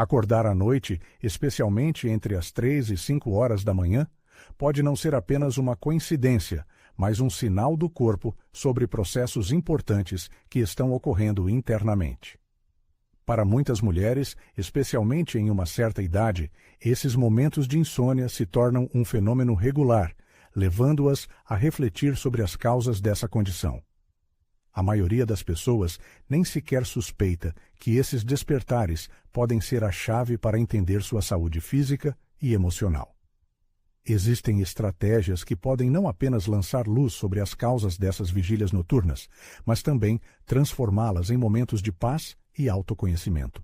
Acordar à noite, especialmente entre as 3 e 5 horas da manhã, pode não ser apenas uma coincidência, mas um sinal do corpo sobre processos importantes que estão ocorrendo internamente. Para muitas mulheres, especialmente em uma certa idade, esses momentos de insônia se tornam um fenômeno regular, levando-as a refletir sobre as causas dessa condição. A maioria das pessoas nem sequer suspeita que esses despertares podem ser a chave para entender sua saúde física e emocional. Existem estratégias que podem não apenas lançar luz sobre as causas dessas vigílias noturnas, mas também transformá-las em momentos de paz e autoconhecimento.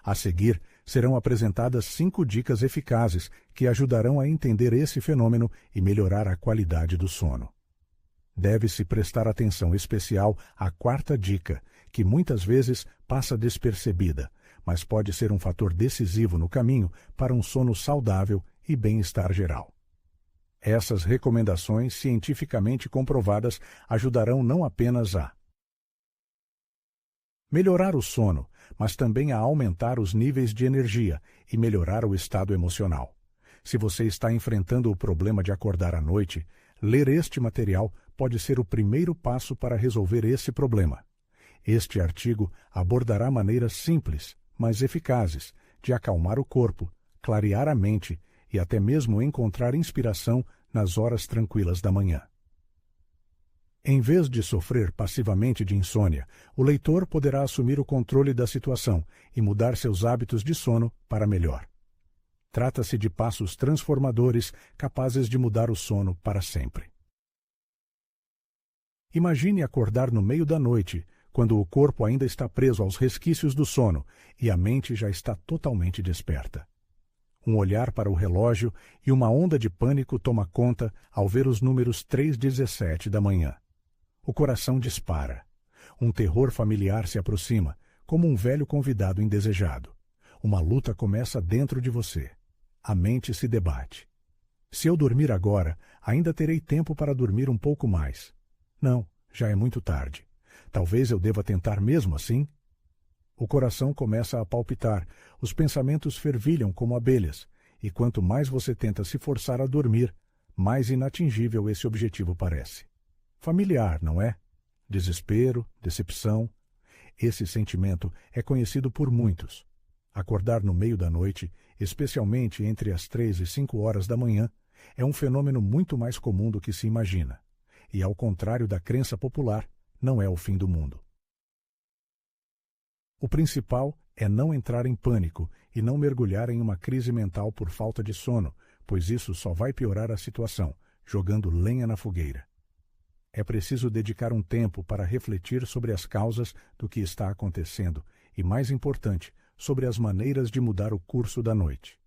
A seguir, serão apresentadas 5 dicas eficazes que ajudarão a entender esse fenômeno e melhorar a qualidade do sono. Deve-se prestar atenção especial à 4ª dica, que muitas vezes passa despercebida, mas pode ser um fator decisivo no caminho para um sono saudável e bem-estar geral. Essas recomendações cientificamente comprovadas ajudarão não apenas a melhorar o sono, mas também a aumentar os níveis de energia e melhorar o estado emocional. Se você está enfrentando o problema de acordar à noite, ler este material pode ser o primeiro passo para resolver esse problema. Este artigo abordará maneiras simples, mas eficazes, de acalmar o corpo, clarear a mente e até mesmo encontrar inspiração nas horas tranquilas da manhã. Em vez de sofrer passivamente de insônia, o leitor poderá assumir o controle da situação e mudar seus hábitos de sono para melhor. Trata-se de passos transformadores capazes de mudar o sono para sempre. Imagine acordar no meio da noite, quando o corpo ainda está preso aos resquícios do sono e a mente já está totalmente desperta. Um olhar para o relógio e uma onda de pânico toma conta ao ver os números 3:17 da manhã. O coração dispara. Um terror familiar se aproxima, como um velho convidado indesejado. Uma luta começa dentro de você. A mente se debate. Se eu dormir agora, ainda terei tempo para dormir um pouco mais. Não, já é muito tarde. Talvez eu deva tentar mesmo assim? O coração começa a palpitar, os pensamentos fervilham como abelhas, e quanto mais você tenta se forçar a dormir, mais inatingível esse objetivo parece. Familiar, não é? Desespero, decepção. Esse sentimento é conhecido por muitos. Acordar no meio da noite, especialmente entre as 3 e 5 horas da manhã, é um fenômeno muito mais comum do que se imagina. E, ao contrário da crença popular, não é o fim do mundo. O principal é não entrar em pânico e não mergulhar em uma crise mental por falta de sono, pois isso só vai piorar a situação, jogando lenha na fogueira. É preciso dedicar um tempo para refletir sobre as causas do que está acontecendo e, mais importante, sobre as maneiras de mudar o curso da noite.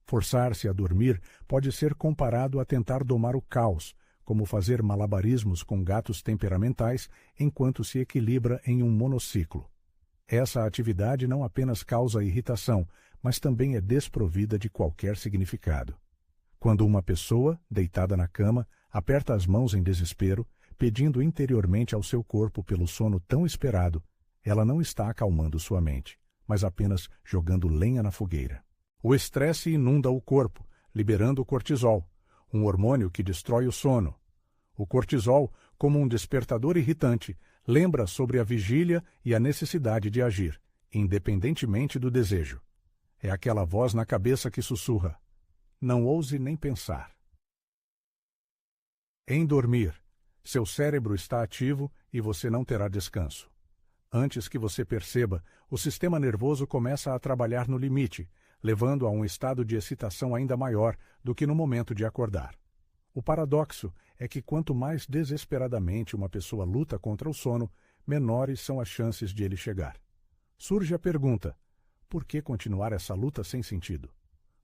Forçar-se a dormir pode ser comparado a tentar domar o caos, como fazer malabarismos com gatos temperamentais enquanto se equilibra em um monociclo. Essa atividade não apenas causa irritação, mas também é desprovida de qualquer significado. Quando uma pessoa, deitada na cama, aperta as mãos em desespero, pedindo interiormente ao seu corpo pelo sono tão esperado, ela não está acalmando sua mente, mas apenas jogando lenha na fogueira. O estresse inunda o corpo, liberando o cortisol, um hormônio que destrói o sono. O cortisol, como um despertador irritante, lembra sobre a vigília e a necessidade de agir, independentemente do desejo. É aquela voz na cabeça que sussurra: não ouse nem pensar. Em dormir, seu cérebro está ativo e você não terá descanso. Antes que você perceba, o sistema nervoso começa a trabalhar no limite, levando a um estado de excitação ainda maior do que no momento de acordar. O paradoxo é que quanto mais desesperadamente uma pessoa luta contra o sono, menores são as chances de ele chegar. Surge a pergunta: por que continuar essa luta sem sentido?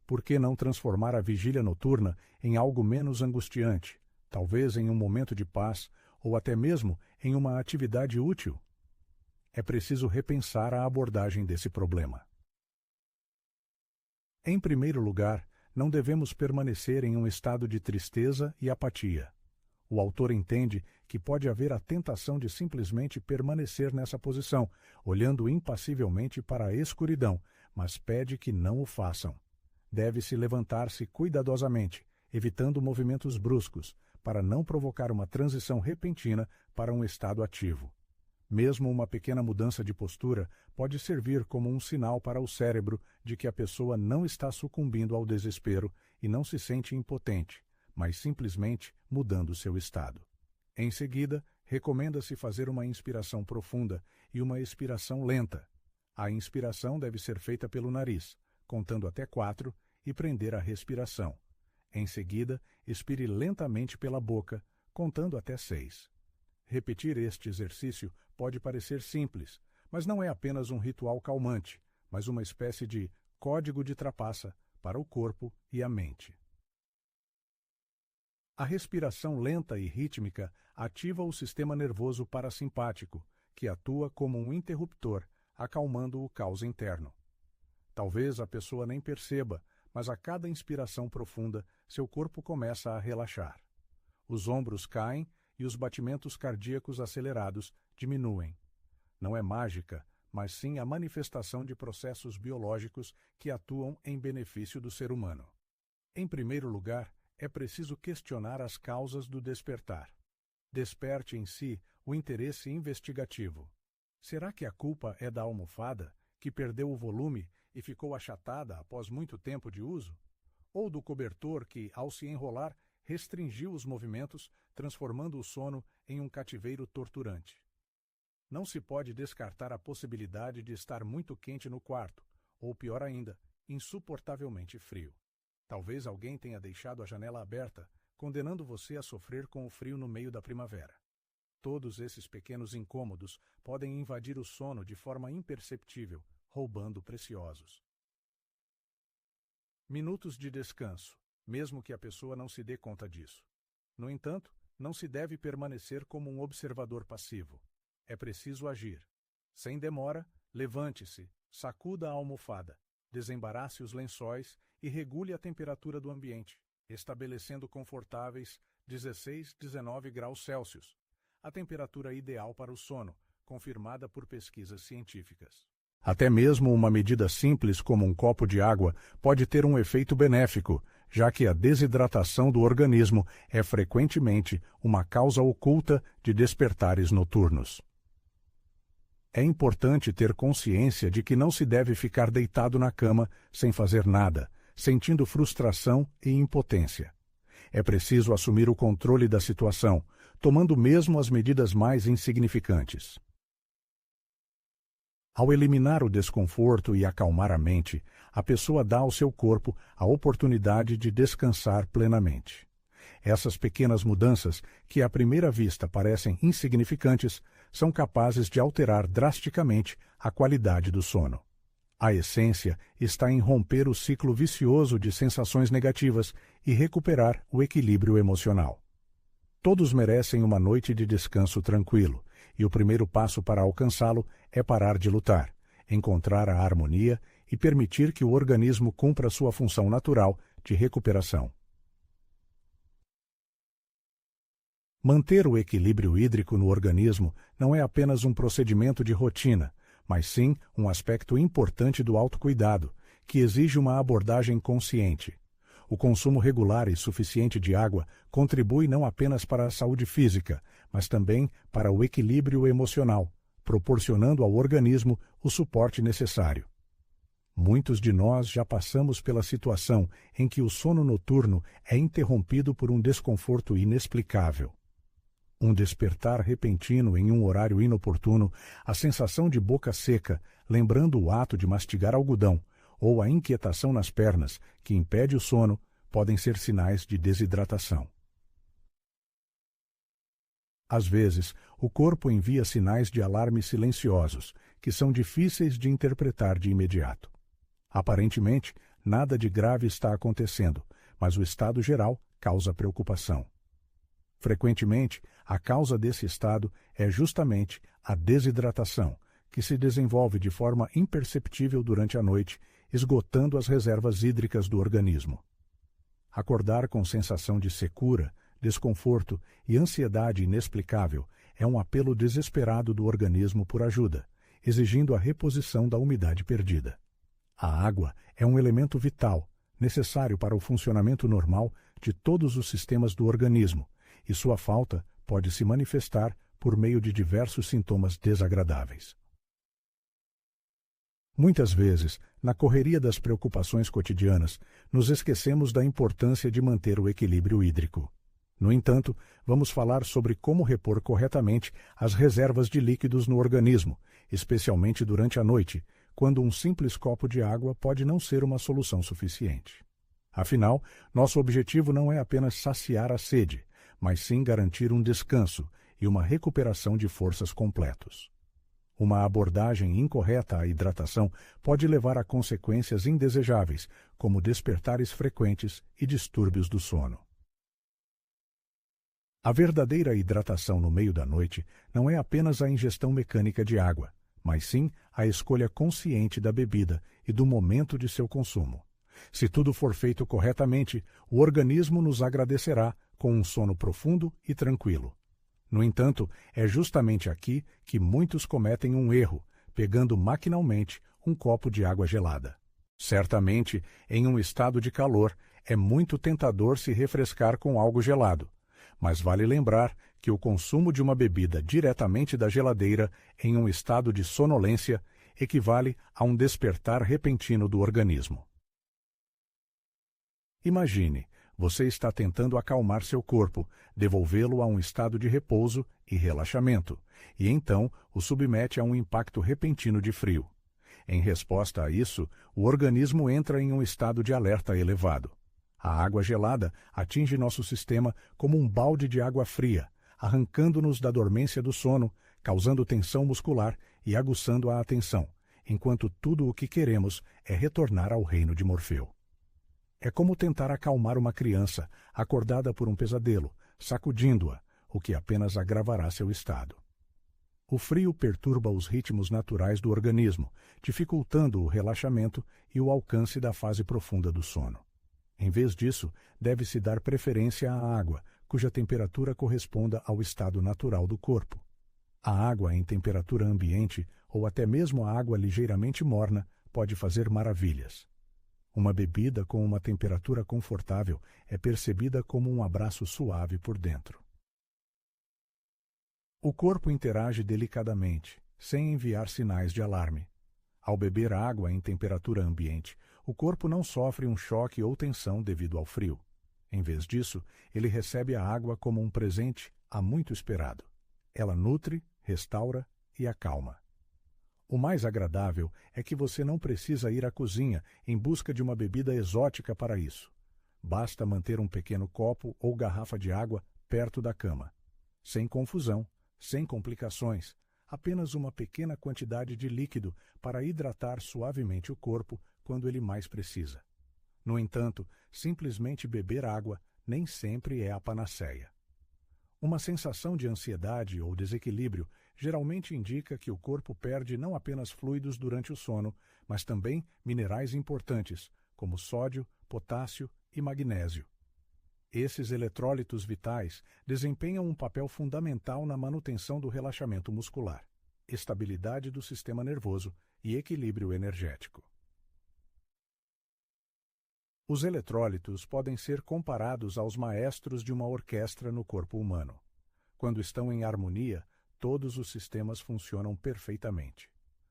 Por que não transformar a vigília noturna em algo menos angustiante, talvez em um momento de paz ou até mesmo em uma atividade útil? É preciso repensar a abordagem desse problema. Em primeiro lugar, não devemos permanecer em um estado de tristeza e apatia. O autor entende que pode haver a tentação de simplesmente permanecer nessa posição, olhando impassivelmente para a escuridão, mas pede que não o façam. Deve-se levantar-se cuidadosamente, evitando movimentos bruscos, para não provocar uma transição repentina para um estado ativo. Mesmo uma pequena mudança de postura pode servir como um sinal para o cérebro de que a pessoa não está sucumbindo ao desespero e não se sente impotente, mas simplesmente mudando seu estado. Em seguida, recomenda-se fazer uma inspiração profunda e uma expiração lenta. A inspiração deve ser feita pelo nariz, contando até 4, e prender a respiração. Em seguida, expire lentamente pela boca, contando até 6. Repetir este exercício pode parecer simples, mas não é apenas um ritual calmante, mas uma espécie de código de trapaça para o corpo e a mente. A respiração lenta e rítmica ativa o sistema nervoso parasimpático, que atua como um interruptor, acalmando o caos interno. Talvez a pessoa nem perceba, mas a cada inspiração profunda, seu corpo começa a relaxar. Os ombros caem e os batimentos cardíacos acelerados diminuem. Não é mágica, mas sim a manifestação de processos biológicos que atuam em benefício do ser humano. Em primeiro lugar, é preciso questionar as causas do despertar. Desperte em si o interesse investigativo. Será que a culpa é da almofada, que perdeu o volume e ficou achatada após muito tempo de uso? Ou do cobertor que, ao se enrolar, restringiu os movimentos, transformando o sono em um cativeiro torturante? Não se pode descartar a possibilidade de estar muito quente no quarto, ou pior ainda, insuportavelmente frio. Talvez alguém tenha deixado a janela aberta, condenando você a sofrer com o frio no meio da primavera. Todos esses pequenos incômodos podem invadir o sono de forma imperceptível, roubando preciosos minutos de descanso, mesmo que a pessoa não se dê conta disso. No entanto, não se deve permanecer como um observador passivo. É preciso agir. Sem demora, levante-se, sacuda a almofada, desembarace os lençóis e regule a temperatura do ambiente, estabelecendo confortáveis 16-19 graus Celsius, a temperatura ideal para o sono, confirmada por pesquisas científicas. Até mesmo uma medida simples como um copo de água pode ter um efeito benéfico, já que a desidratação do organismo é frequentemente uma causa oculta de despertares noturnos. É importante ter consciência de que não se deve ficar deitado na cama sem fazer nada, sentindo frustração e impotência. É preciso assumir o controle da situação, tomando mesmo as medidas mais insignificantes. Ao eliminar o desconforto e acalmar a mente, a pessoa dá ao seu corpo a oportunidade de descansar plenamente. Essas pequenas mudanças, que à primeira vista parecem insignificantes, são capazes de alterar drasticamente a qualidade do sono. A essência está em romper o ciclo vicioso de sensações negativas e recuperar o equilíbrio emocional. Todos merecem uma noite de descanso tranquilo, e o primeiro passo para alcançá-lo é parar de lutar, encontrar a harmonia e permitir que o organismo cumpra sua função natural de recuperação. Manter o equilíbrio hídrico no organismo não é apenas um procedimento de rotina, mas sim um aspecto importante do autocuidado, que exige uma abordagem consciente. O consumo regular e suficiente de água contribui não apenas para a saúde física, mas também para o equilíbrio emocional, proporcionando ao organismo o suporte necessário. Muitos de nós já passamos pela situação em que o sono noturno é interrompido por um desconforto inexplicável. Um despertar repentino em um horário inoportuno, a sensação de boca seca, lembrando o ato de mastigar algodão, ou a inquietação nas pernas, que impede o sono, podem ser sinais de desidratação. Às vezes, o corpo envia sinais de alarme silenciosos, que são difíceis de interpretar de imediato. Aparentemente, nada de grave está acontecendo, mas o estado geral causa preocupação. Frequentemente, a causa desse estado é justamente a desidratação, que se desenvolve de forma imperceptível durante a noite, esgotando as reservas hídricas do organismo. Acordar com sensação de secura, desconforto e ansiedade inexplicável é um apelo desesperado do organismo por ajuda, exigindo a reposição da umidade perdida. A água é um elemento vital, necessário para o funcionamento normal de todos os sistemas do organismo, e sua falta pode se manifestar por meio de diversos sintomas desagradáveis. Muitas vezes, na correria das preocupações cotidianas, nos esquecemos da importância de manter o equilíbrio hídrico. No entanto, vamos falar sobre como repor corretamente as reservas de líquidos no organismo, especialmente durante a noite, quando um simples copo de água pode não ser uma solução suficiente. Afinal, nosso objetivo não é apenas saciar a sede, mas sim garantir um descanso e uma recuperação de forças completos. Uma abordagem incorreta à hidratação pode levar a consequências indesejáveis, como despertares frequentes e distúrbios do sono. A verdadeira hidratação no meio da noite não é apenas a ingestão mecânica de água, mas sim a escolha consciente da bebida e do momento de seu consumo. Se tudo for feito corretamente, o organismo nos agradecerá com um sono profundo e tranquilo. No entanto, é justamente aqui que muitos cometem um erro, pegando maquinalmente um copo de água gelada. Certamente, em um estado de calor, é muito tentador se refrescar com algo gelado, mas vale lembrar que o consumo de uma bebida diretamente da geladeira em um estado de sonolência equivale a um despertar repentino do organismo. Imagine, você está tentando acalmar seu corpo, devolvê-lo a um estado de repouso e relaxamento, e então o submete a um impacto repentino de frio. Em resposta a isso, o organismo entra em um estado de alerta elevado. A água gelada atinge nosso sistema como um balde de água fria, arrancando-nos da dormência do sono, causando tensão muscular e aguçando a atenção, enquanto tudo o que queremos é retornar ao reino de Morfeu. É como tentar acalmar uma criança acordada por um pesadelo, sacudindo-a, o que apenas agravará seu estado. O frio perturba os ritmos naturais do organismo, dificultando o relaxamento e o alcance da fase profunda do sono. Em vez disso, deve-se dar preferência à água, cuja temperatura corresponda ao estado natural do corpo. A água em temperatura ambiente, ou até mesmo a água ligeiramente morna, pode fazer maravilhas. Uma bebida com uma temperatura confortável é percebida como um abraço suave por dentro. O corpo interage delicadamente, sem enviar sinais de alarme. Ao beber água em temperatura ambiente, o corpo não sofre um choque ou tensão devido ao frio. Em vez disso, ele recebe a água como um presente há muito esperado. Ela nutre, restaura e acalma. O mais agradável é que você não precisa ir à cozinha em busca de uma bebida exótica para isso. Basta manter um pequeno copo ou garrafa de água perto da cama. Sem confusão, sem complicações, apenas uma pequena quantidade de líquido para hidratar suavemente o corpo quando ele mais precisa. No entanto, simplesmente beber água nem sempre é a panaceia. Uma sensação de ansiedade ou desequilíbrio geralmente indica que o corpo perde não apenas fluidos durante o sono, mas também minerais importantes, como sódio, potássio e magnésio. Esses eletrólitos vitais desempenham um papel fundamental na manutenção do relaxamento muscular, estabilidade do sistema nervoso e equilíbrio energético. Os eletrólitos podem ser comparados aos maestros de uma orquestra no corpo humano. Quando estão em harmonia, todos os sistemas funcionam perfeitamente.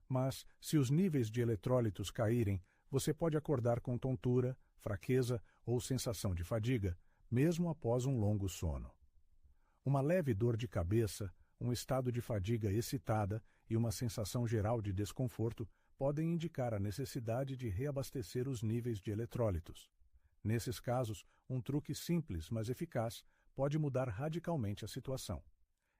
Mas, se os níveis de eletrólitos caírem, você pode acordar com tontura, fraqueza ou sensação de fadiga, mesmo após um longo sono. Uma leve dor de cabeça, um estado de fadiga excitada e uma sensação geral de desconforto podem indicar a necessidade de reabastecer os níveis de eletrólitos. Nesses casos, um truque simples, mas eficaz, pode mudar radicalmente a situação.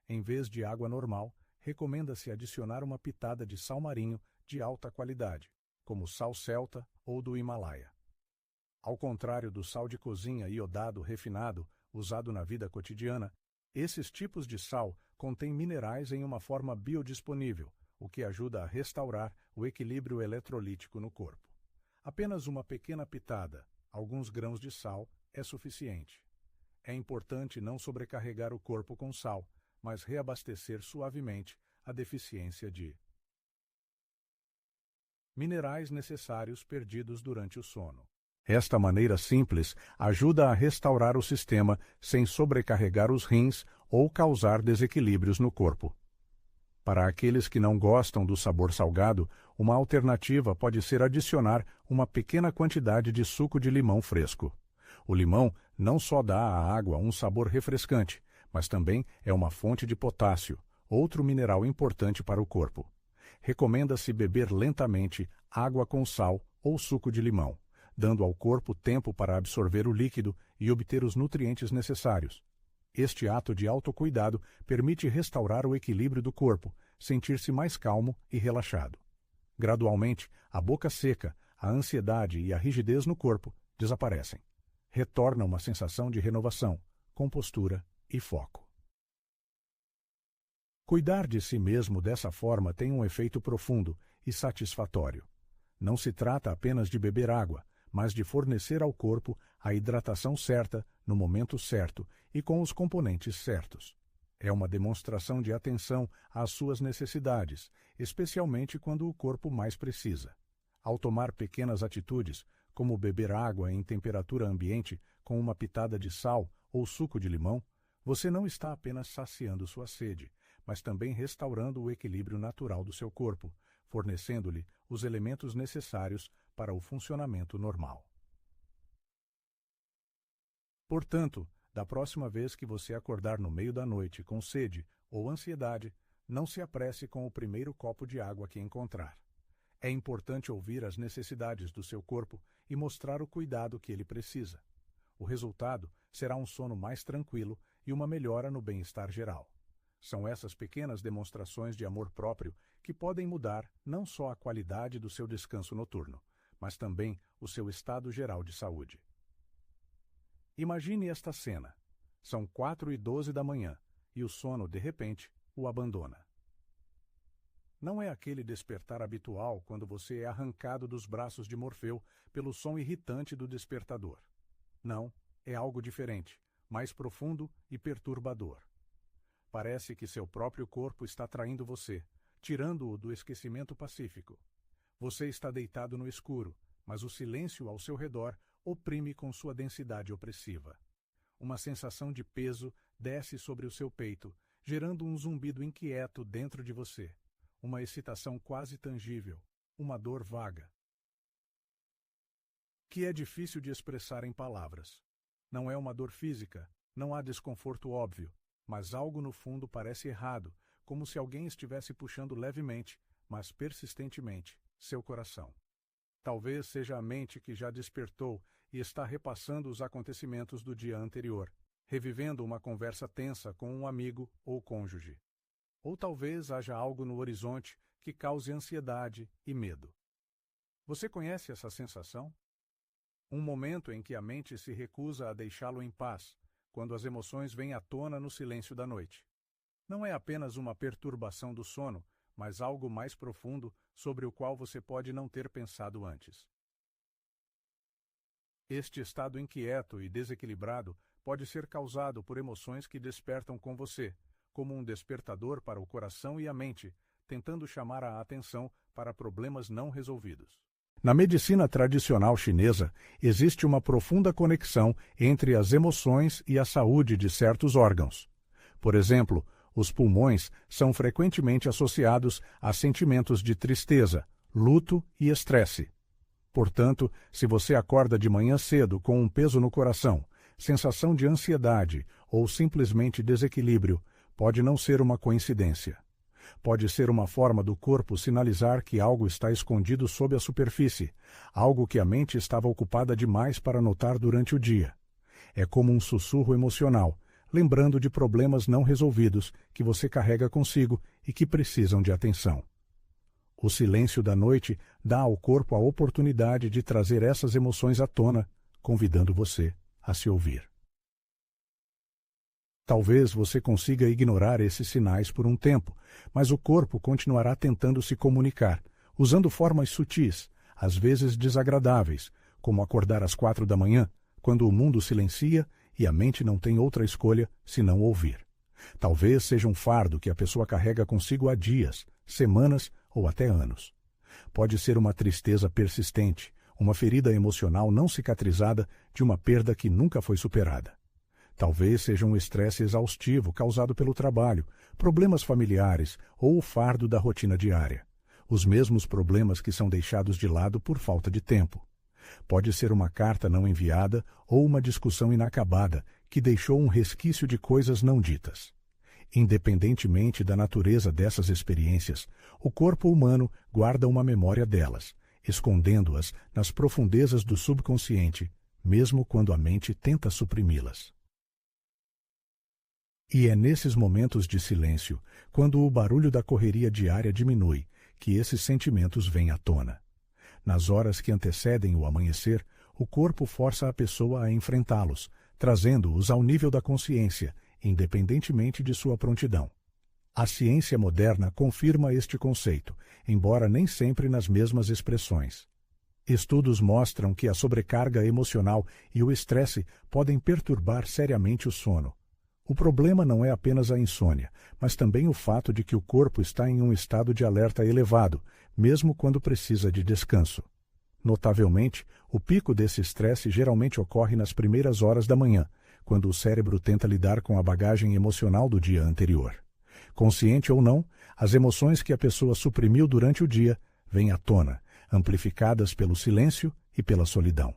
Em vez de água normal, recomenda-se adicionar uma pitada de sal marinho de alta qualidade, como sal celta ou do Himalaia. Ao contrário do sal de cozinha iodado refinado, usado na vida cotidiana, esses tipos de sal contêm minerais em uma forma biodisponível, o que ajuda a restaurar o equilíbrio eletrolítico no corpo. Apenas uma pequena pitada, alguns grãos de sal, é suficiente. É importante não sobrecarregar o corpo com sal, mas reabastecer suavemente a deficiência de minerais necessários perdidos durante o sono. Esta maneira simples ajuda a restaurar o sistema sem sobrecarregar os rins ou causar desequilíbrios no corpo. Para aqueles que não gostam do sabor salgado, uma alternativa pode ser adicionar uma pequena quantidade de suco de limão fresco. O limão não só dá à água um sabor refrescante, mas também é uma fonte de potássio, outro mineral importante para o corpo. Recomenda-se beber lentamente água com sal ou suco de limão, dando ao corpo tempo para absorver o líquido e obter os nutrientes necessários. Este ato de autocuidado permite restaurar o equilíbrio do corpo, sentir-se mais calmo e relaxado. Gradualmente, a boca seca, a ansiedade e a rigidez no corpo desaparecem. Retorna uma sensação de renovação, compostura e foco. Cuidar de si mesmo dessa forma tem um efeito profundo e satisfatório. Não se trata apenas de beber água, mas de fornecer ao corpo a hidratação certa, no momento certo e com os componentes certos. É uma demonstração de atenção às suas necessidades, especialmente quando o corpo mais precisa. Ao tomar pequenas atitudes, como beber água em temperatura ambiente com uma pitada de sal ou suco de limão, você não está apenas saciando sua sede, mas também restaurando o equilíbrio natural do seu corpo, fornecendo-lhe os elementos necessários para o funcionamento normal. Portanto, da próxima vez que você acordar no meio da noite com sede ou ansiedade, não se apresse com o primeiro copo de água que encontrar. É importante ouvir as necessidades do seu corpo e mostrar o cuidado que ele precisa. O resultado será um sono mais tranquilo e uma melhora no bem-estar geral. São essas pequenas demonstrações de amor próprio que podem mudar não só a qualidade do seu descanso noturno, mas também o seu estado geral de saúde. Imagine esta cena. São 4:12 da manhã e o sono, de repente, o abandona. Não é aquele despertar habitual quando você é arrancado dos braços de Morfeu pelo som irritante do despertador. Não, é algo diferente, mais profundo e perturbador. Parece que seu próprio corpo está traindo você, tirando-o do esquecimento pacífico. Você está deitado no escuro, mas o silêncio ao seu redor oprime com sua densidade opressiva. Uma sensação de peso desce sobre o seu peito, gerando um zumbido inquieto dentro de você. Uma excitação quase tangível, uma dor vaga, que é difícil de expressar em palavras. Não é uma dor física, não há desconforto óbvio, mas algo no fundo parece errado, como se alguém estivesse puxando levemente, mas persistentemente, seu coração. Talvez seja a mente que já despertou e está repassando os acontecimentos do dia anterior, revivendo uma conversa tensa com um amigo ou cônjuge. Ou talvez haja algo no horizonte que cause ansiedade e medo. Você conhece essa sensação? Um momento em que a mente se recusa a deixá-lo em paz, quando as emoções vêm à tona no silêncio da noite. Não é apenas uma perturbação do sono, mas algo mais profundo sobre o qual você pode não ter pensado antes. Este estado inquieto e desequilibrado pode ser causado por emoções que despertam com você, como um despertador para o coração e a mente, tentando chamar a atenção para problemas não resolvidos. Na medicina tradicional chinesa, existe uma profunda conexão entre as emoções e a saúde de certos órgãos. Por exemplo, os pulmões são frequentemente associados a sentimentos de tristeza, luto e estresse. Portanto, se você acorda de manhã cedo com um peso no coração, sensação de ansiedade ou simplesmente desequilíbrio, pode não ser uma coincidência. Pode ser uma forma do corpo sinalizar que algo está escondido sob a superfície, algo que a mente estava ocupada demais para notar durante o dia. É como um sussurro emocional, lembrando de problemas não resolvidos que você carrega consigo e que precisam de atenção. O silêncio da noite dá ao corpo a oportunidade de trazer essas emoções à tona, convidando você a se ouvir. Talvez você consiga ignorar esses sinais por um tempo, mas o corpo continuará tentando se comunicar, usando formas sutis, às vezes desagradáveis, como acordar às 4 da manhã, quando o mundo silencia e a mente não tem outra escolha senão ouvir. Talvez seja um fardo que a pessoa carrega consigo há dias, semanas ou até anos. Pode ser uma tristeza persistente, uma ferida emocional não cicatrizada de uma perda que nunca foi superada. Talvez seja um estresse exaustivo causado pelo trabalho, problemas familiares ou o fardo da rotina diária. Os mesmos problemas que são deixados de lado por falta de tempo. Pode ser uma carta não enviada ou uma discussão inacabada que deixou um resquício de coisas não ditas. Independentemente da natureza dessas experiências, o corpo humano guarda uma memória delas, escondendo-as nas profundezas do subconsciente, mesmo quando a mente tenta suprimi-las. E é nesses momentos de silêncio, quando o barulho da correria diária diminui, que esses sentimentos vêm à tona. Nas horas que antecedem o amanhecer, o corpo força a pessoa a enfrentá-los, trazendo-os ao nível da consciência, independentemente de sua prontidão. A ciência moderna confirma este conceito, embora nem sempre nas mesmas expressões. Estudos mostram que a sobrecarga emocional e o estresse podem perturbar seriamente o sono. O problema não é apenas a insônia, mas também o fato de que o corpo está em um estado de alerta elevado, mesmo quando precisa de descanso. Notavelmente, o pico desse estresse geralmente ocorre nas primeiras horas da manhã, quando o cérebro tenta lidar com a bagagem emocional do dia anterior. Consciente ou não, as emoções que a pessoa suprimiu durante o dia vêm à tona, amplificadas pelo silêncio e pela solidão.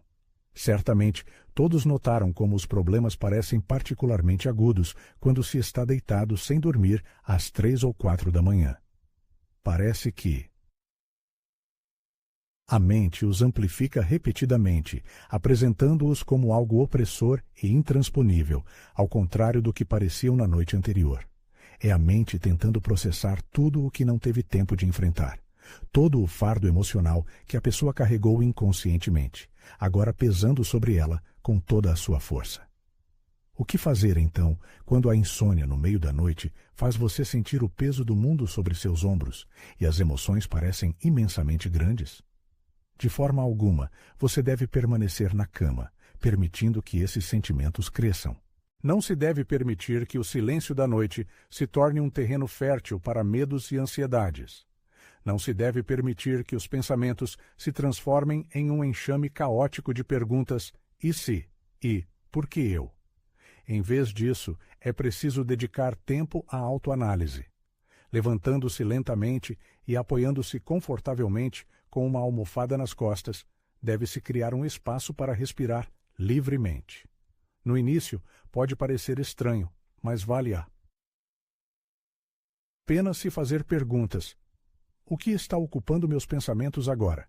Certamente, todos notaram como os problemas parecem particularmente agudos quando se está deitado sem dormir às 3 ou 4 da manhã. Parece que a mente os amplifica repetidamente, apresentando-os como algo opressor e intransponível, ao contrário do que pareciam na noite anterior. É a mente tentando processar tudo o que não teve tempo de enfrentar. Todo o fardo emocional que a pessoa carregou inconscientemente, agora pesando sobre ela com toda a sua força. O que fazer, então, quando a insônia no meio da noite faz você sentir o peso do mundo sobre seus ombros e as emoções parecem imensamente grandes? De forma alguma, você deve permanecer na cama, permitindo que esses sentimentos cresçam. Não se deve permitir que o silêncio da noite se torne um terreno fértil para medos e ansiedades. Não se deve permitir que os pensamentos se transformem em um enxame caótico de perguntas "e se?" e "por que eu?". Em vez disso, é preciso dedicar tempo à autoanálise. Levantando-se lentamente e apoiando-se confortavelmente com uma almofada nas costas, deve-se criar um espaço para respirar livremente. No início, pode parecer estranho, mas vale a pena se fazer perguntas. O que está ocupando meus pensamentos agora?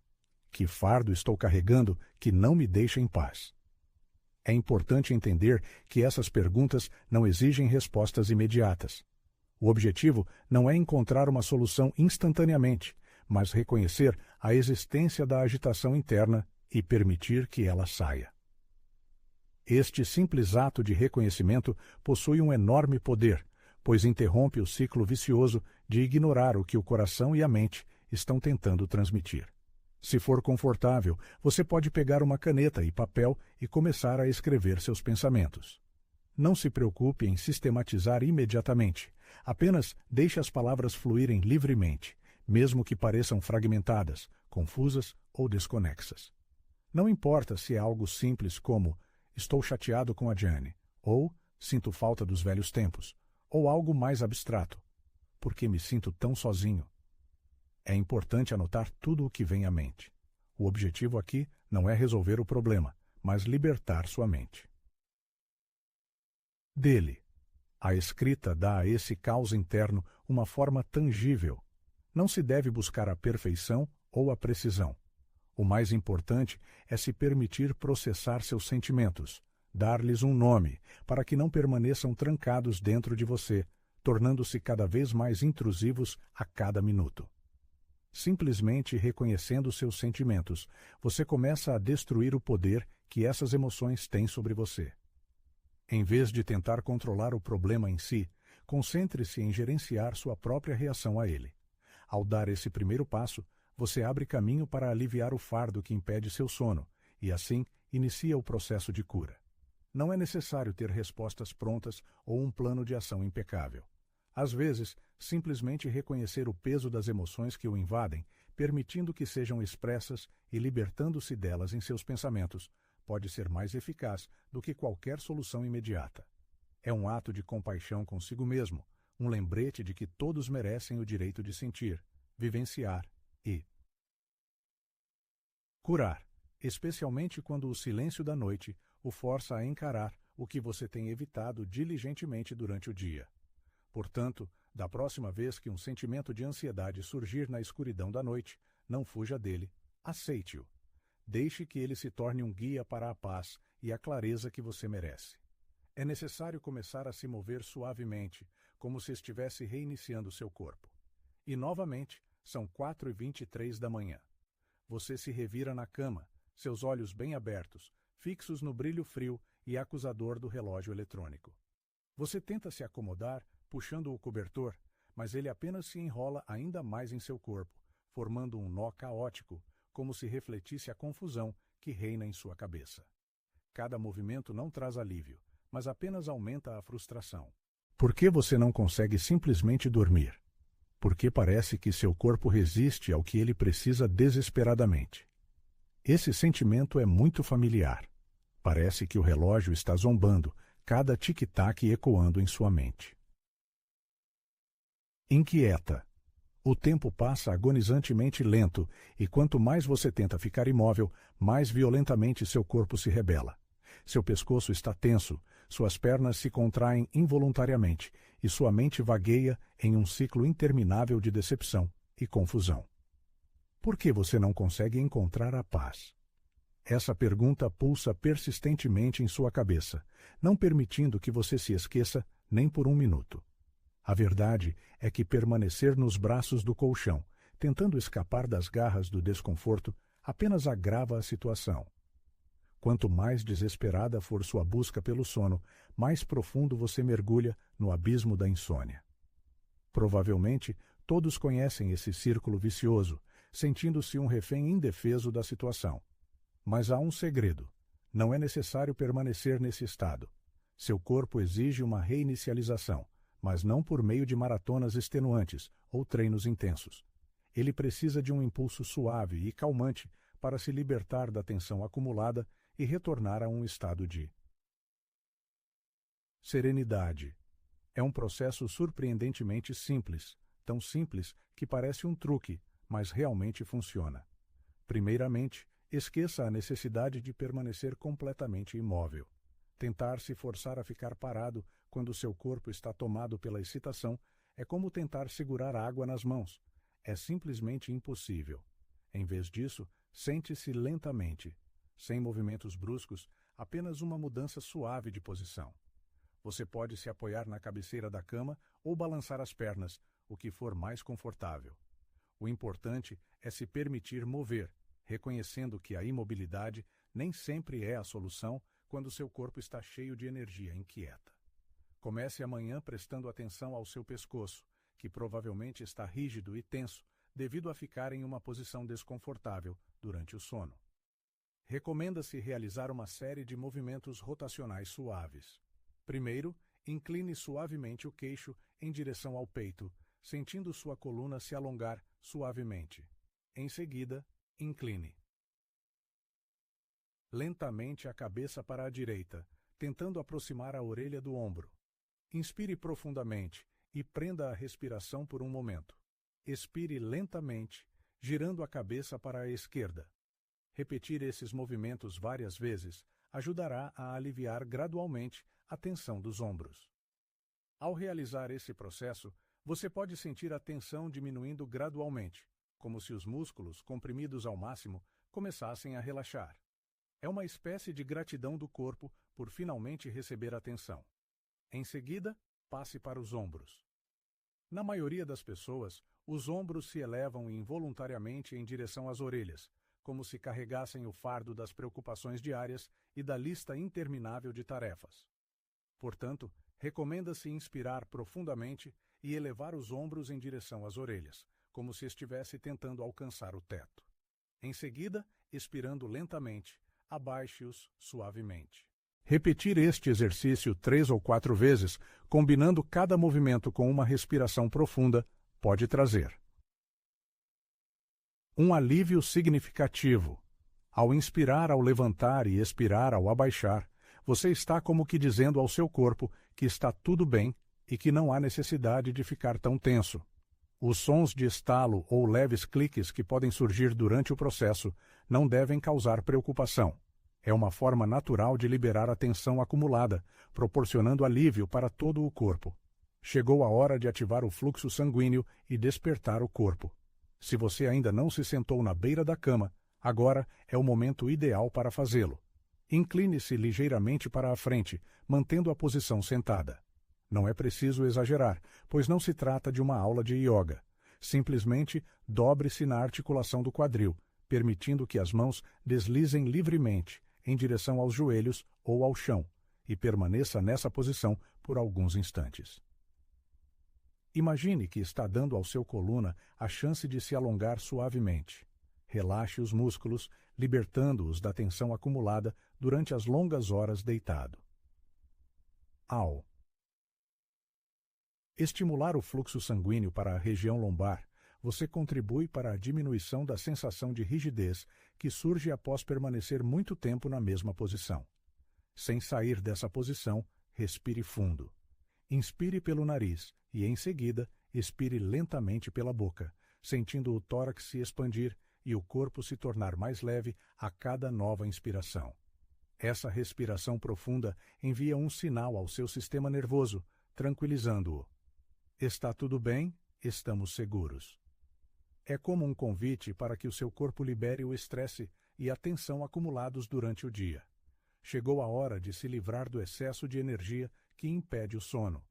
Que fardo estou carregando que não me deixa em paz? É importante entender que essas perguntas não exigem respostas imediatas. O objetivo não é encontrar uma solução instantaneamente, mas reconhecer a existência da agitação interna e permitir que ela saia. Este simples ato de reconhecimento possui um enorme poder, pois interrompe o ciclo vicioso de ignorar o que o coração e a mente estão tentando transmitir. Se for confortável, você pode pegar uma caneta e papel e começar a escrever seus pensamentos. Não se preocupe em sistematizar imediatamente, apenas deixe as palavras fluírem livremente, mesmo que pareçam fragmentadas, confusas ou desconexas. Não importa se é algo simples como "estou chateado com a Jane", ou "sinto falta dos velhos tempos", ou algo mais abstrato, "porque me sinto tão sozinho". É importante anotar tudo o que vem à mente. O objetivo aqui não é resolver o problema, mas libertar sua mente dele. A escrita dá a esse caos interno uma forma tangível. Não se deve buscar a perfeição ou a precisão. O mais importante é se permitir processar seus sentimentos, dar-lhes um nome, para que não permaneçam trancados dentro de você, tornando-se cada vez mais intrusivos a cada minuto. Simplesmente reconhecendo seus sentimentos, você começa a destruir o poder que essas emoções têm sobre você. Em vez de tentar controlar o problema em si, concentre-se em gerenciar sua própria reação a ele. Ao dar esse primeiro passo, você abre caminho para aliviar o fardo que impede seu sono e, assim, inicia o processo de cura. Não é necessário ter respostas prontas ou um plano de ação impecável. Às vezes, simplesmente reconhecer o peso das emoções que o invadem permitindo que sejam expressas e libertando-se delas em seus pensamentos, pode ser mais eficaz do que qualquer solução imediata. É um ato de compaixão consigo mesmo, um lembrete de que todos merecem o direito de sentir, vivenciar e curar, especialmente quando o silêncio da noite o força a encarar o que você tem evitado diligentemente durante o dia. Portanto, da próxima vez que um sentimento de ansiedade surgir na escuridão da noite, não fuja dele, aceite-o. Deixe que ele se torne um guia para a paz e a clareza que você merece. É necessário começar a se mover suavemente, como se estivesse reiniciando seu corpo. E novamente, são 4h23 da manhã. Você se revira na cama, seus olhos bem abertos, fixos no brilho frio e acusador do relógio eletrônico. Você tenta se acomodar, puxando o cobertor, mas ele apenas se enrola ainda mais em seu corpo, formando um nó caótico, como se refletisse a confusão que reina em sua cabeça. Cada movimento não traz alívio, mas apenas aumenta a frustração. Por que você não consegue simplesmente dormir? Porque parece que seu corpo resiste ao que ele precisa desesperadamente. Esse sentimento é muito familiar. Parece que o relógio está zombando, cada tic-tac ecoando em sua mente. Inquieta. O tempo passa agonizantemente lento, e quanto mais você tenta ficar imóvel, mais violentamente seu corpo se rebela. Seu pescoço está tenso, suas pernas se contraem involuntariamente, e sua mente vagueia em um ciclo interminável de decepção e confusão. Por que você não consegue encontrar a paz? Essa pergunta pulsa persistentemente em sua cabeça, não permitindo que você se esqueça nem por um minuto. A verdade é que permanecer nos braços do colchão, tentando escapar das garras do desconforto, apenas agrava a situação. Quanto mais desesperada for sua busca pelo sono, mais profundo você mergulha no abismo da insônia. Provavelmente, todos conhecem esse círculo vicioso, sentindo-se um refém indefeso da situação. Mas há um segredo. Não é necessário permanecer nesse estado. Seu corpo exige uma reinicialização, mas não por meio de maratonas extenuantes ou treinos intensos. Ele precisa de um impulso suave e calmante para se libertar da tensão acumulada e retornar a um estado de serenidade. É um processo surpreendentemente simples, tão simples que parece um truque, mas realmente funciona. Primeiramente, esqueça a necessidade de permanecer completamente imóvel. Tentar se forçar a ficar parado quando seu corpo está tomado pela excitação é como tentar segurar água nas mãos. É simplesmente impossível. Em vez disso, sente-se lentamente, sem movimentos bruscos, apenas uma mudança suave de posição. Você pode se apoiar na cabeceira da cama ou balançar as pernas, o que for mais confortável. O importante é se permitir mover, reconhecendo que a imobilidade nem sempre é a solução quando seu corpo está cheio de energia inquieta. Comece amanhã prestando atenção ao seu pescoço, que provavelmente está rígido e tenso devido a ficar em uma posição desconfortável durante o sono. Recomenda-se realizar uma série de movimentos rotacionais suaves. Primeiro, incline suavemente o queixo em direção ao peito, sentindo sua coluna se alongar suavemente. Em seguida, incline lentamente a cabeça para a direita, tentando aproximar a orelha do ombro. Inspire profundamente e prenda a respiração por um momento. Expire lentamente, girando a cabeça para a esquerda. Repetir esses movimentos várias vezes ajudará a aliviar gradualmente a tensão dos ombros. Ao realizar esse processo, você pode sentir a tensão diminuindo gradualmente, como se os músculos, comprimidos ao máximo, começassem a relaxar. É uma espécie de gratidão do corpo por finalmente receber atenção. Em seguida, passe para os ombros. Na maioria das pessoas, os ombros se elevam involuntariamente em direção às orelhas, como se carregassem o fardo das preocupações diárias e da lista interminável de tarefas. Portanto, recomenda-se inspirar profundamente e elevar os ombros em direção às orelhas, como se estivesse tentando alcançar o teto. Em seguida, expirando lentamente, abaixe-os suavemente. Repetir este exercício 3 ou 4 vezes, combinando cada movimento com uma respiração profunda, pode trazer Um alívio significativo. Ao inspirar ao levantar e expirar ao abaixar, você está como que dizendo ao seu corpo que está tudo bem e que não há necessidade de ficar tão tenso. Os sons de estalo ou leves cliques que podem surgir durante o processo não devem causar preocupação. É uma forma natural de liberar a tensão acumulada, proporcionando alívio para todo o corpo. Chegou a hora de ativar o fluxo sanguíneo e despertar o corpo. Se você ainda não se sentou na beira da cama, agora é o momento ideal para fazê-lo. Incline-se ligeiramente para a frente, mantendo a posição sentada. Não é preciso exagerar, pois não se trata de uma aula de yoga. Simplesmente dobre-se na articulação do quadril, permitindo que as mãos deslizem livremente em direção aos joelhos ou ao chão, e permaneça nessa posição por alguns instantes. Imagine que está dando ao seu coluna a chance de se alongar suavemente. Relaxe os músculos, libertando-os da tensão acumulada durante as longas horas deitado. Ao estimular o fluxo sanguíneo para a região lombar, você contribui para a diminuição da sensação de rigidez que surge após permanecer muito tempo na mesma posição. Sem sair dessa posição, respire fundo. Inspire pelo nariz e, em seguida, expire lentamente pela boca, sentindo o tórax se expandir e o corpo se tornar mais leve a cada nova inspiração. Essa respiração profunda envia um sinal ao seu sistema nervoso, tranquilizando-o. Está tudo bem, estamos seguros. É como um convite para que o seu corpo libere o estresse e a tensão acumulados durante o dia. Chegou a hora de se livrar do excesso de energia que impede o sono.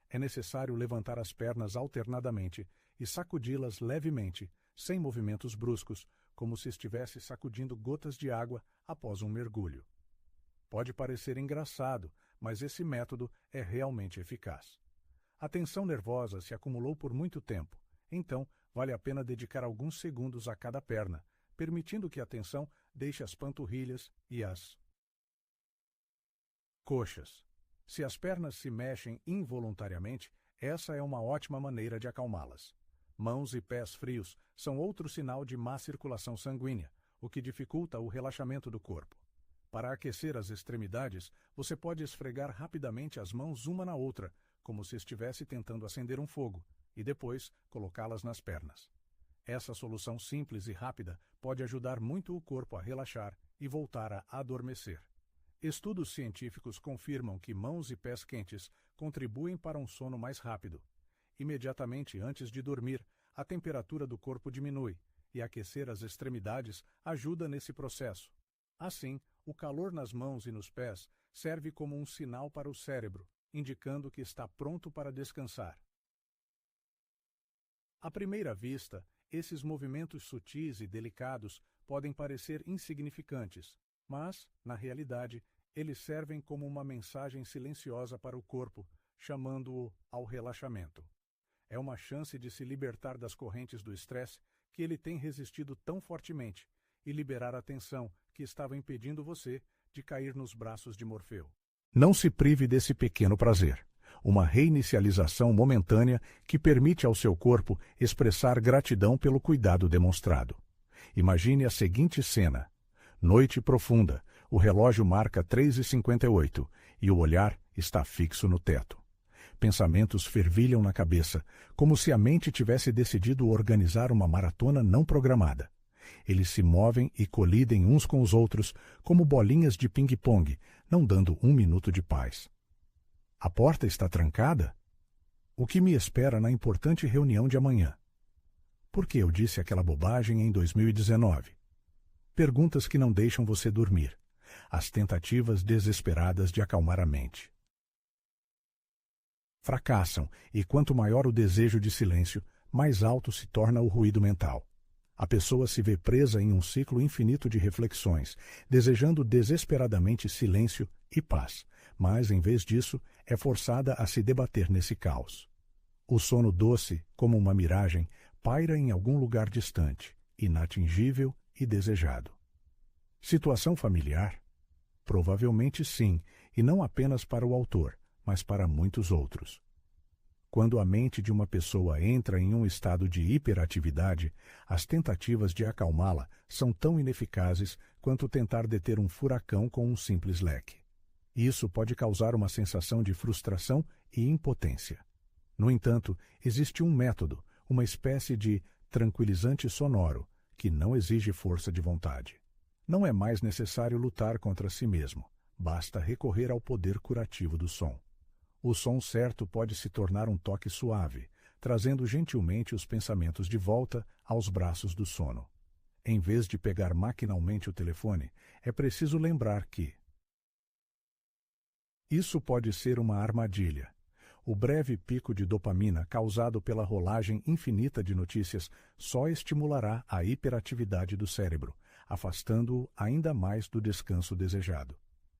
É necessário levantar as pernas alternadamente e sacudi-las levemente, sem movimentos bruscos, como se estivesse sacudindo gotas de água após um mergulho. Pode parecer engraçado, mas esse método é realmente eficaz. A tensão nervosa se acumulou por muito tempo, então vale a pena dedicar alguns segundos a cada perna, permitindo que a tensão deixe as panturrilhas e as coxas. Se as pernas se mexem involuntariamente, essa é uma ótima maneira de acalmá-las. Mãos e pés frios são outro sinal de má circulação sanguínea, o que dificulta o relaxamento do corpo. Para aquecer as extremidades, você pode esfregar rapidamente as mãos uma na outra, como se estivesse tentando acender um fogo, e depois colocá-las nas pernas. Essa solução simples e rápida pode ajudar muito o corpo a relaxar e voltar a adormecer. Estudos científicos confirmam que mãos e pés quentes contribuem para um sono mais rápido. Imediatamente antes de dormir, a temperatura do corpo diminui, e aquecer as extremidades ajuda nesse processo. Assim, o calor nas mãos e nos pés serve como um sinal para o cérebro, indicando que está pronto para descansar. À primeira vista, esses movimentos sutis e delicados podem parecer insignificantes, mas, na realidade, eles servem como uma mensagem silenciosa para o corpo, chamando-o ao relaxamento. É uma chance de se libertar das correntes do estresse que ele tem resistido tão fortemente e liberar a tensão que estava impedindo você de cair nos braços de Morfeu. Não se prive desse pequeno prazer. Uma reinicialização momentânea que permite ao seu corpo expressar gratidão pelo cuidado demonstrado. Imagine a seguinte cena. Noite profunda, o relógio marca 3h58 e o olhar está fixo no teto. Pensamentos fervilham na cabeça, como se a mente tivesse decidido organizar uma maratona não programada. Eles se movem e colidem uns com os outros, como bolinhas de ping-pong, não dando um minuto de paz. A porta está trancada? O que me espera na importante reunião de amanhã? Por que eu disse aquela bobagem em 2019? Perguntas que não deixam você dormir. As tentativas desesperadas de acalmar a mente. Fracassam, e quanto maior o desejo de silêncio, mais alto se torna o ruído mental. A pessoa se vê presa em um ciclo infinito de reflexões, desejando desesperadamente silêncio e paz, mas, em vez disso, é forçada a se debater nesse caos. O sono doce, como uma miragem, paira em algum lugar distante, inatingível e desejado. Situação familiar? Provavelmente sim, e não apenas para o autor, mas para muitos outros. Quando a mente de uma pessoa entra em um estado de hiperatividade, as tentativas de acalmá-la são tão ineficazes quanto tentar deter um furacão com um simples leque. Isso pode causar uma sensação de frustração e impotência. No entanto, existe um método, uma espécie de tranquilizante sonoro, que não exige força de vontade. Não é mais necessário lutar contra si mesmo, basta recorrer ao poder curativo do som. O som certo pode se tornar um toque suave, trazendo gentilmente os pensamentos de volta aos braços do sono. Em vez de pegar maquinalmente o telefone, é preciso lembrar que isso pode ser uma armadilha. O breve pico de dopamina causado pela rolagem infinita de notícias só estimulará a hiperatividade do cérebro, afastando-o ainda mais do descanso desejado.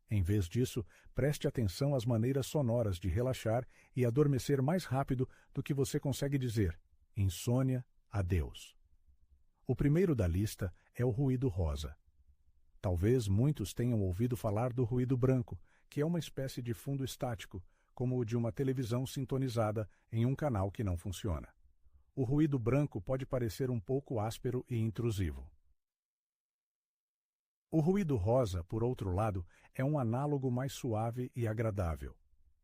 Em vez disso, preste atenção às maneiras sonoras de relaxar e adormecer mais rápido do que você consegue dizer: insônia, adeus. O primeiro da lista é o ruído rosa. Talvez muitos tenham ouvido falar do ruído branco, que é uma espécie de fundo estático, como o de uma televisão sintonizada em um canal que não funciona. O ruído branco pode parecer um pouco áspero e intrusivo. O ruído rosa, por outro lado, é um análogo mais suave e agradável.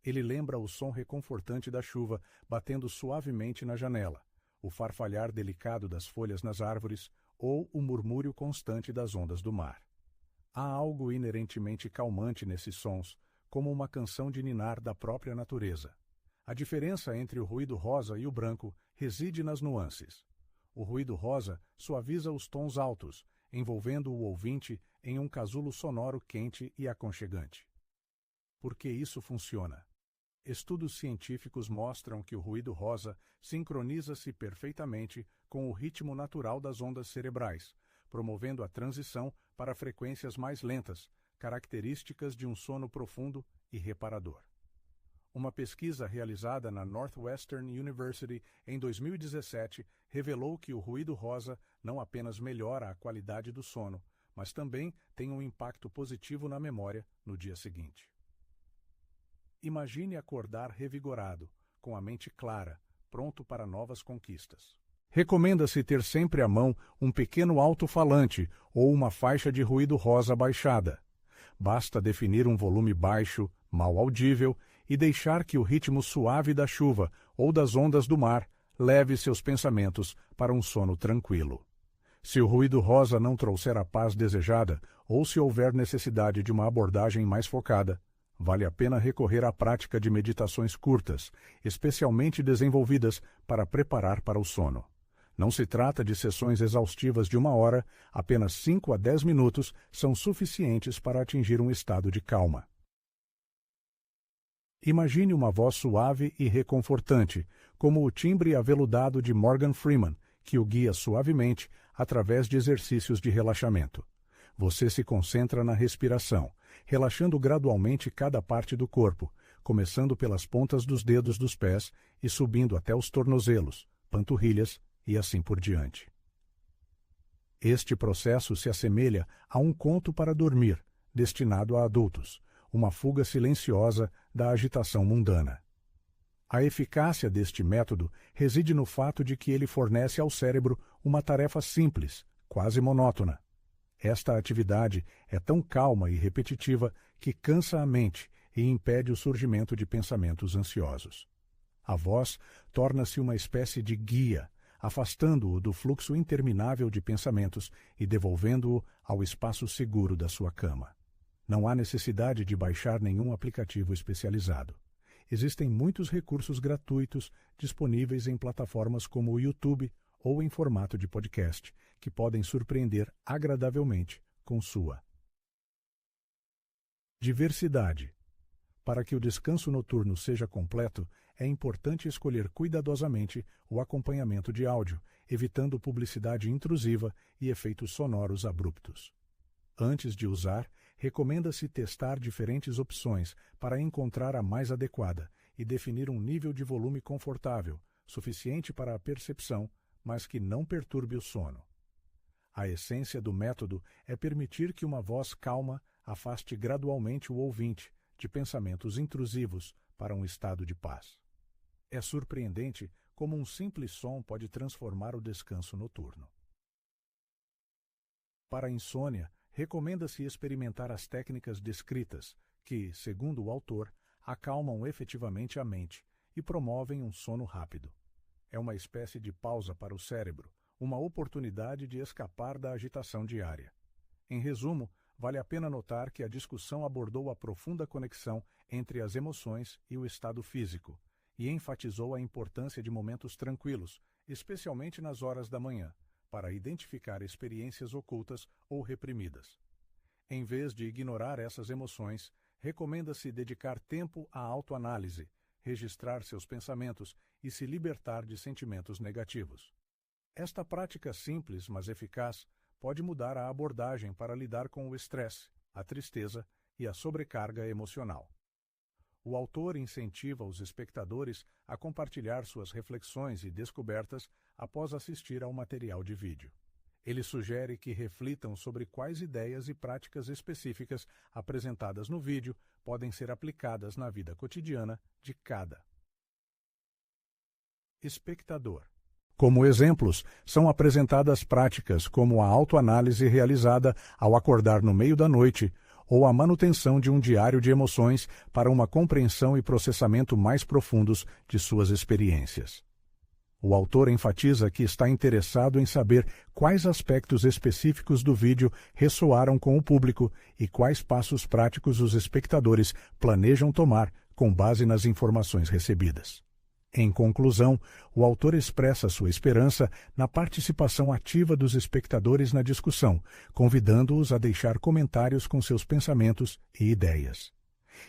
Ele lembra o som reconfortante da chuva batendo suavemente na janela, o farfalhar delicado das folhas nas árvores ou o murmúrio constante das ondas do mar. Há algo inerentemente calmante nesses sons, como uma canção de ninar da própria natureza. A diferença entre o ruído rosa e o branco reside nas nuances. O ruído rosa suaviza os tons altos, envolvendo o ouvinte em um casulo sonoro quente e aconchegante. Por que isso funciona? Estudos científicos mostram que o ruído rosa sincroniza-se perfeitamente com o ritmo natural das ondas cerebrais, promovendo a transição para frequências mais lentas, características de um sono profundo e reparador. Uma pesquisa realizada na Northwestern University em 2017 revelou que o ruído rosa não apenas melhora a qualidade do sono, mas também tem um impacto positivo na memória no dia seguinte. Imagine acordar revigorado, com a mente clara, pronto para novas conquistas. Recomenda-se ter sempre à mão um pequeno alto-falante ou uma faixa de ruído rosa baixada. Basta definir um volume baixo, mal audível, e deixar que o ritmo suave da chuva ou das ondas do mar leve seus pensamentos para um sono tranquilo. Se o ruído rosa não trouxer a paz desejada, ou se houver necessidade de uma abordagem mais focada, vale a pena recorrer à prática de meditações curtas, especialmente desenvolvidas para preparar para o sono. Não se trata de sessões exaustivas de 1 hora, apenas 5 a 10 minutos são suficientes para atingir um estado de calma. Imagine uma voz suave e reconfortante, como o timbre aveludado de Morgan Freeman, que o guia suavemente através de exercícios de relaxamento. Você se concentra na respiração, relaxando gradualmente cada parte do corpo, começando pelas pontas dos dedos dos pés e subindo até os tornozelos, panturrilhas e assim por diante. Este processo se assemelha a um conto para dormir, destinado a adultos, uma fuga silenciosa da agitação mundana. A eficácia deste método reside no fato de que ele fornece ao cérebro uma tarefa simples, quase monótona. Esta atividade é tão calma e repetitiva que cansa a mente e impede o surgimento de pensamentos ansiosos. A voz torna-se uma espécie de guia, afastando-o do fluxo interminável de pensamentos e devolvendo-o ao espaço seguro da sua cama. Não há necessidade de baixar nenhum aplicativo especializado. Existem muitos recursos gratuitos disponíveis em plataformas como o YouTube ou em formato de podcast, que podem surpreender agradavelmente com sua diversidade. Para que o descanso noturno seja completo, é importante escolher cuidadosamente o acompanhamento de áudio, evitando publicidade intrusiva e efeitos sonoros abruptos. Antes de usar, recomenda-se testar diferentes opções para encontrar a mais adequada e definir um nível de volume confortável, suficiente para a percepção, mas que não perturbe o sono. A essência do método é permitir que uma voz calma afaste gradualmente o ouvinte de pensamentos intrusivos para um estado de paz. É surpreendente como um simples som pode transformar o descanso noturno. Para a insônia, recomenda-se experimentar as técnicas descritas, que, segundo o autor, acalmam efetivamente a mente e promovem um sono rápido. É uma espécie de pausa para o cérebro, uma oportunidade de escapar da agitação diária. Em resumo, vale a pena notar que a discussão abordou a profunda conexão entre as emoções e o estado físico, e enfatizou a importância de momentos tranquilos, especialmente nas horas da manhã, para identificar experiências ocultas ou reprimidas. Em vez de ignorar essas emoções, recomenda-se dedicar tempo à autoanálise, registrar seus pensamentos e se libertar de sentimentos negativos. Esta prática simples, mas eficaz, pode mudar a abordagem para lidar com o estresse, a tristeza e a sobrecarga emocional. O autor incentiva os espectadores a compartilhar suas reflexões e descobertas após assistir ao material de vídeo. Ele sugere que reflitam sobre quais ideias e práticas específicas apresentadas no vídeo podem ser aplicadas na vida cotidiana de cada espectador. Como exemplos, são apresentadas práticas como a autoanálise realizada ao acordar no meio da noite ou a manutenção de um diário de emoções para uma compreensão e processamento mais profundos de suas experiências. O autor enfatiza que está interessado em saber quais aspectos específicos do vídeo ressoaram com o público e quais passos práticos os espectadores planejam tomar com base nas informações recebidas. Em conclusão, o autor expressa sua esperança na participação ativa dos espectadores na discussão, convidando-os a deixar comentários com seus pensamentos e ideias.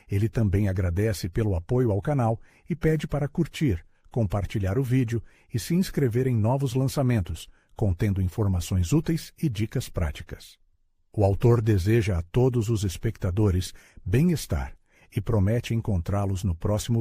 Ele também agradece pelo apoio ao canal e pede para curtir, compartilhar o vídeo e se inscrever em novos lançamentos, contendo informações úteis e dicas práticas. O autor deseja a todos os espectadores bem-estar e promete encontrá-los no próximo